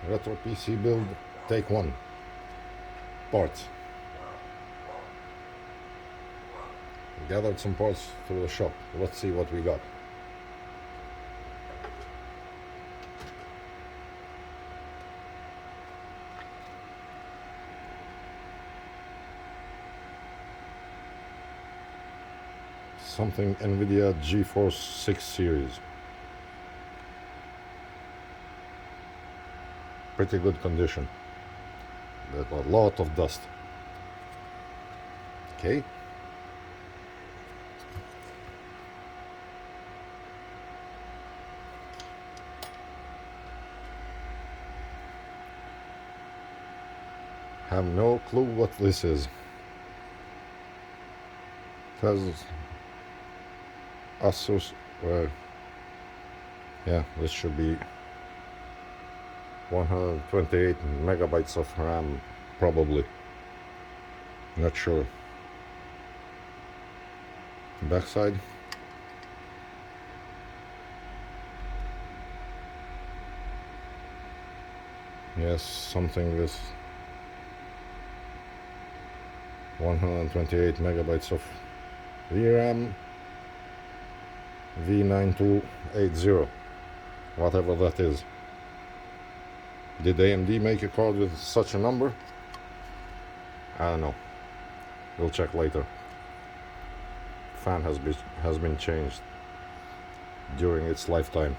Retro PC build, take one. Parts. Gathered some parts through the shop. Let's see what we got. Something NVIDIA GeForce 6 series. Pretty good condition, but a lot of dust. Okay. Have no clue what this is. It has Asus, yeah, this should be 128 megabytes of RAM, probably. Not sure. Backside. Yes, something with 128 megabytes of VRAM, V9280, whatever that is. Did AMD make a card with such a number? I don't know. We'll check later. Fan has been changed during its lifetime.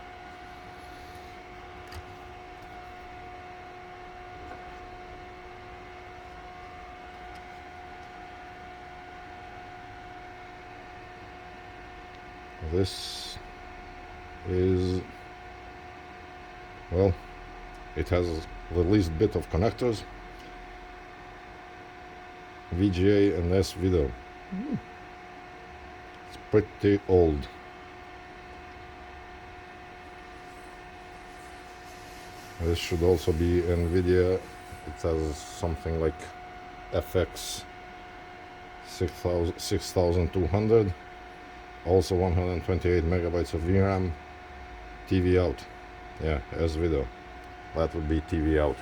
This is, well, it has the least bit of connectors. VGA and S-Video. It's pretty old. This should also be NVIDIA. It has something like FX 6200. Also 128 megabytes of VRAM. TV out. Yeah, S-Video. That would be TV out.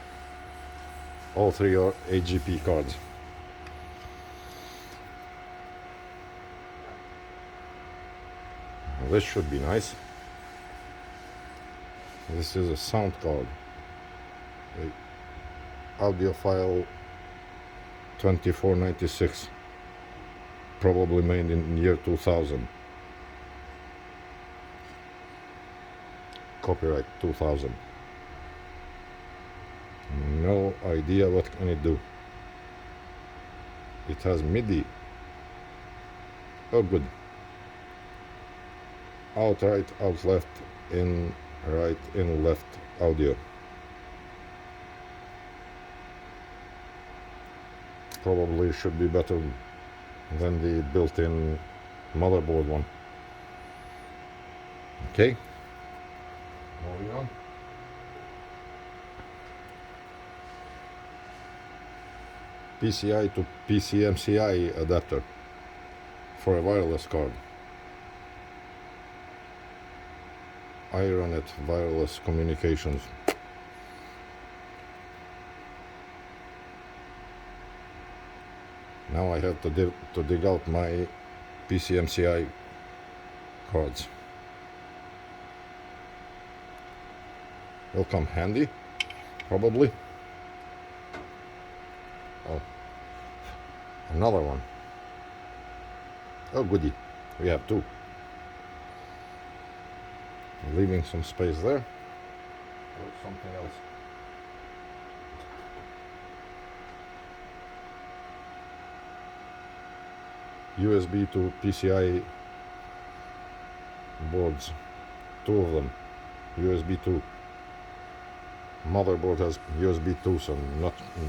All three are AGP cards. This should be nice. This is a sound card. Audiophile 2496. Probably made in year 2000. Copyright 2000. No idea what can it do. It has MIDI. Oh, good. Out right, out left, in right, in left audio. Probably should be better than the built-in motherboard one. Okay. Moving on. PCI to PCMCI adapter for a wireless card. Ironet wireless communications. Now I have to dig out my PCMCI cards. Will come handy, probably. Oh, another one. Oh, goody. We have two. Leaving some space there. Or something else. USB to PCI boards. Two of them. USB 2. Motherboard has USB 2, so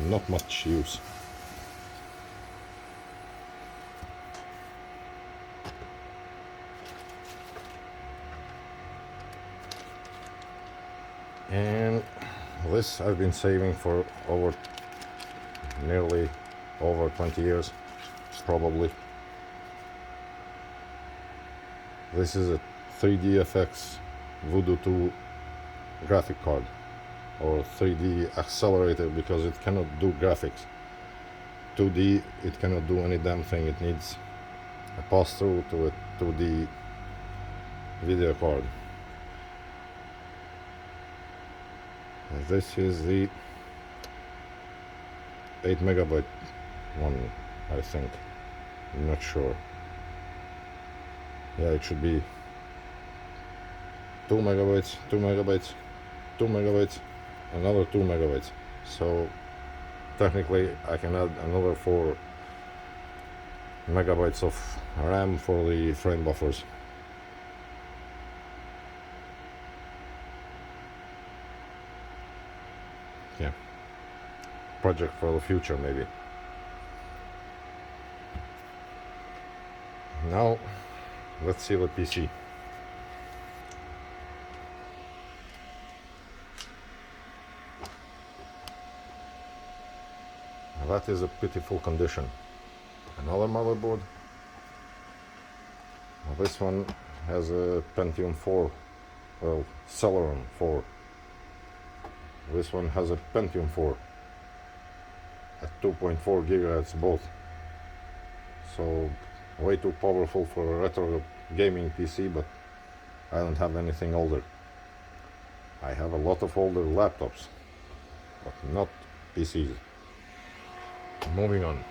not much use. And this I've been saving for nearly over 20 years, probably. This is a 3DFX Voodoo 2 graphic card. or 3D accelerator because it cannot do graphics. 2D, it cannot do any damn thing. It needs a pass-through to a 2D video card. And this is the 8 megabyte one, I think. I'm not sure. Yeah, it should be 2 megabytes, 2 megabytes, 2 megabytes, another 2 megabytes. So technically I can add another 4 megabytes of RAM for the frame buffers. Yeah, project for the future maybe. Now let's see the PC. That is a pitiful condition. Another motherboard. This one has a Pentium 4, well, Celeron 4. This one has a Pentium 4 at 2.4 gigahertz both. So way too powerful for a retro gaming PC, but I don't have anything older. I have a lot of older laptops, but not PCs. Moving on.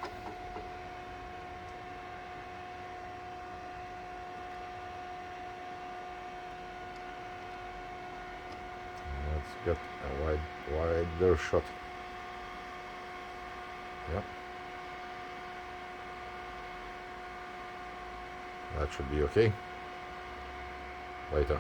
Let's get a wider shot. Yep. That should be okay. Later.